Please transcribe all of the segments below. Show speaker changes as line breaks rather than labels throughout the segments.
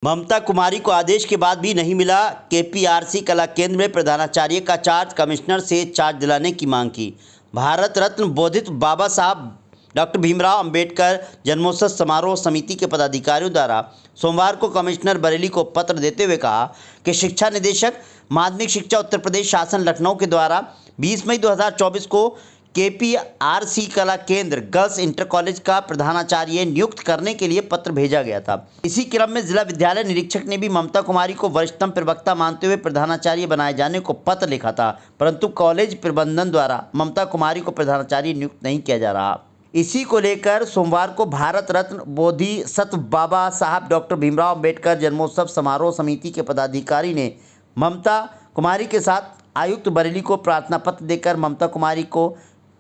ममता कुमारी को आदेश के बाद भी नहीं मिला। केपीआरसी कला केंद्र में प्रधानाचार्य का चार्ज, कमिश्नर से चार्ज दिलाने की मांग की। भारत रत्न बोधित बाबा साहब डॉक्टर भीमराव अंबेडकर जन्मोत्सव समारोह समिति के पदाधिकारियों द्वारा सोमवार को कमिश्नर बरेली को पत्र देते हुए कहा कि शिक्षा निदेशक माध्यमिक शिक्षा उत्तर प्रदेश शासन लखनऊ के द्वारा 20 मई 2024 को केपीआरसी कला केंद्र गर्ल्स इंटर कॉलेज का प्रधानाचार्य नियुक्त करने के लिए पत्र भेजा गया था। इसी क्रम में जिला विद्यालय निरीक्षक ने भी ममता कुमारी को वरिष्ठतम प्रवक्ता मानते हुए प्रधानाचार्य बनाए जाने को पत्र लिखा था, परंतु कॉलेज प्रबंधन द्वारा ममता कुमारी को प्रधानाचार्य नियुक्त नहीं किया जा रहा। इसी को लेकर सोमवार को भारत रत्न बोधिसत्व बाबा साहब डॉक्टर भीमराव अंबेडकर जन्मोत्सव समारोह समिति के पदाधिकारी ने ममता कुमारी के साथ आयुक्त बरेली को प्रार्थना पत्र देकर ममता कुमारी को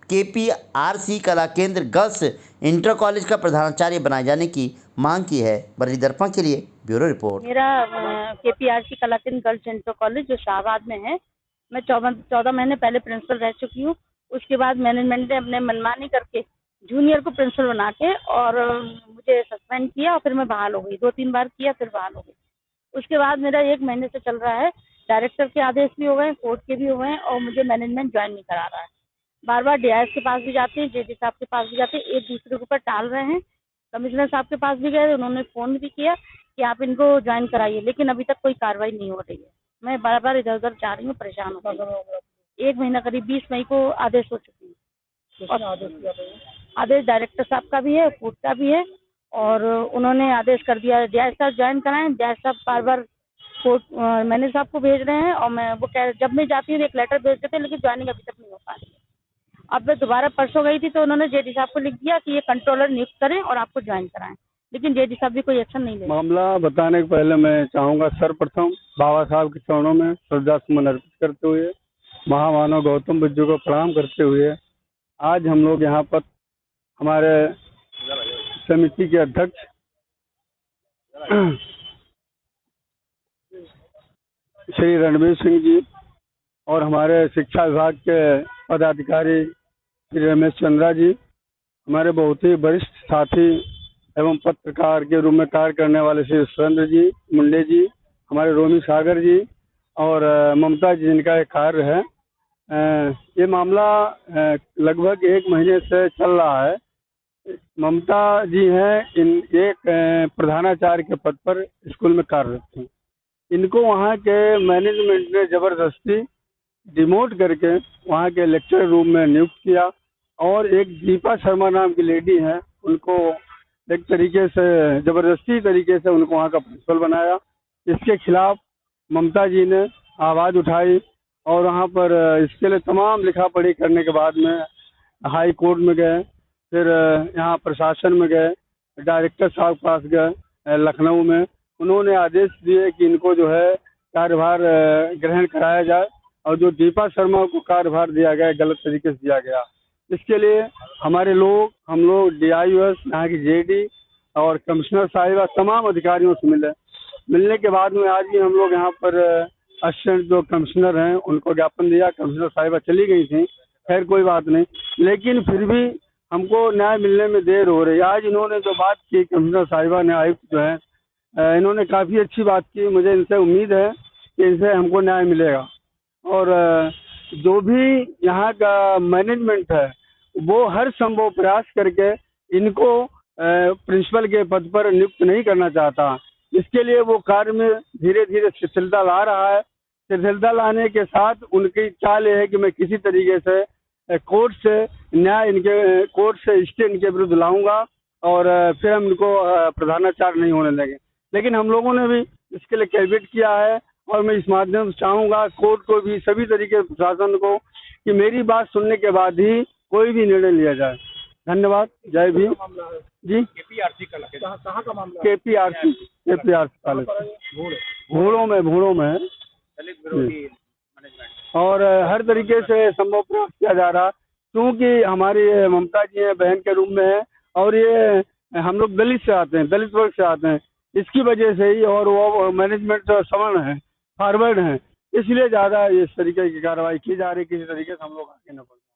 केपीआरसी कला केंद्र गर्ल्स इंटर कॉलेज का प्रधानाचार्य बनाए जाने की मांग की है। बरेली दर्पण के लिए ब्यूरो रिपोर्ट।
मेरा केपीआरसी कला केंद्र गर्ल्स इंटर कॉलेज जो शाहबाद में है, मैं 14 महीने पहले प्रिंसिपल रह चुकी हूँ। उसके बाद मैनेजमेंट ने अपने मनमानी करके जूनियर को प्रिंसिपल बना के और मुझे सस्पेंड किया और फिर मैं बहाल हो गई। 2-3 बार किया फिर बहाल हो गई। उसके बाद मेरा 1 महीने से चल रहा है। डायरेक्टर के आदेश भी हो गए, कोर्ट के भी हो गए और मुझे मैनेजमेंट ज्वाइन नहीं करा रहा है। बार बार डीआईएस के पास भी जाते हैं, जेडी साहब के पास भी जाते हैं, एक दूसरे के ऊपर टाल रहे हैं। कमिश्नर साहब के पास भी गए, उन्होंने फोन भी किया कि आप इनको ज्वाइन कराइए, लेकिन अभी तक कोई कार्रवाई नहीं हो रही है। मैं बार बार इधर उधर जा रही हूँ, परेशान हो गई। 1 महीना करीब 20 मई को आदेश हो चुकी है। आदेश डायरेक्टर साहब का भी है, कोर्ट का भी है और उन्होंने आदेश कर दिया डीआईएस साहब ज्वाइन कराएं। डीआईएस साहब बार बार कोर्ट मैनेजर साहब को भेज रहे हैं और मैं वो जब मैं जाती हूँ एक लेटर भेज देते हैं, लेकिन ज्वाइनिंग अभी तक नहीं हो पा रही है। अब मैं दोबारा परसों गई थी तो उन्होंने जेडी साहब को लिख दिया कि ये कंट्रोलर नियुक्त करें और आपको ज्वाइन कराएं, लेकिन जेडी साहब भी कोई एक्शन नहीं ले रहे।
मामला बताने के पहले मैं चाहूंगा सर्वप्रथम बाबा साहब के चरणों में श्रद्धा सुमन अर्पित करते हुए, महामानव गौतम बुद्ध को प्रणाम करते हुए आज हम लोग यहाँ पर हमारे समिति के अध्यक्ष श्री रणवीर सिंह जी और हमारे शिक्षा विभाग के पदाधिकारी श्री रमेश चंद्रा जी, हमारे बहुत ही वरिष्ठ साथी एवं पत्रकार के रूप में कार्य करने वाले श्री सुरेंद्र जी मुंडे जी, हमारे रोमी सागर जी और ममता जी जिनका एक कार्य है। ये मामला लगभग 1 महीने से चल रहा है। ममता जी हैं एक प्रधानाचार्य के पद पर स्कूल में कार्यरत थी। इनको वहाँ के मैनेजमेंट ने जबरदस्ती डिमोट करके वहाँ के लेक्चर रूम में नियुक्त किया और एक दीपा शर्मा नाम की लेडी है, उनको एक तरीके से जबरदस्ती तरीके से उनको वहाँ का प्रिंसिपल बनाया। इसके खिलाफ ममता जी ने आवाज़ उठाई और वहाँ पर इसके लिए तमाम लिखा पढ़ी करने के बाद में हाई कोर्ट में गए, फिर यहाँ प्रशासन में गए, डायरेक्टर साहब के पास गए लखनऊ में। उन्होंने आदेश दिए कि इनको जो है कार्यभार ग्रहण कराया जाए और जो दीपा शर्मा को कार्यभार दिया गया गलत तरीके से दिया गया। इसके लिए हम लोग डीआईओएस, यहाँ की जेडी और कमिश्नर साहिबा तमाम अधिकारियों से मिलने के बाद में आज भी हम लोग यहाँ पर असिस्टेंट जो कमिश्नर हैं उनको ज्ञापन दिया। कमिश्नर साहिबा चली गई थी, खैर कोई बात नहीं, लेकिन फिर भी हमको न्याय मिलने में देर हो रही है। आज इन्होंने जो बात की कमिश्नर साहिबा ने, आयुक्त जो है, इन्होंने काफ़ी अच्छी बात की। मुझे इनसे उम्मीद है कि इनसे हमको न्याय मिलेगा और जो भी यहाँ का मैनेजमेंट है वो हर संभव प्रयास करके इनको प्रिंसिपल के पद पर नियुक्त नहीं करना चाहता। इसके लिए वो कार्य में धीरे धीरे शिथिलता ला रहा है। शिथिलता लाने के साथ उनकी चाल ये है कि मैं किसी तरीके से कोर्ट से न्याय कोर्ट से स्टे इनके विरुद्ध लाऊंगा और फिर हम इनको प्रधानाचार्य नहीं होने देंगे। लेकिन हम लोगों ने भी इसके लिए कैबिनेट किया है और मैं इस माध्यम से चाहूँगा कोर्ट को भी, सभी तरीके प्रशासन को, कि मेरी बात सुनने के बाद ही कोई भी निर्णय लिया जाए। धन्यवाद। जय भीम जी।
केपीआरसी कहाँ का मामला?
केपीआरसी कॉलेज भूड़ों में है और हर तरीके से संभव प्रयास किया जा रहा, क्योंकि हमारी ममता जी है, बहन के रूप में है और ये हम लोग दलित से आते हैं, दलित वर्ग से आते हैं, इसकी वजह से ही, और वो मैनेजमेंट सवर्ण है, फॉरवर्ड है, इसलिए ज़्यादा इस तरीके की कार्रवाई की जा रही। किसी तरीके से हम लोग आगे न बढ़े।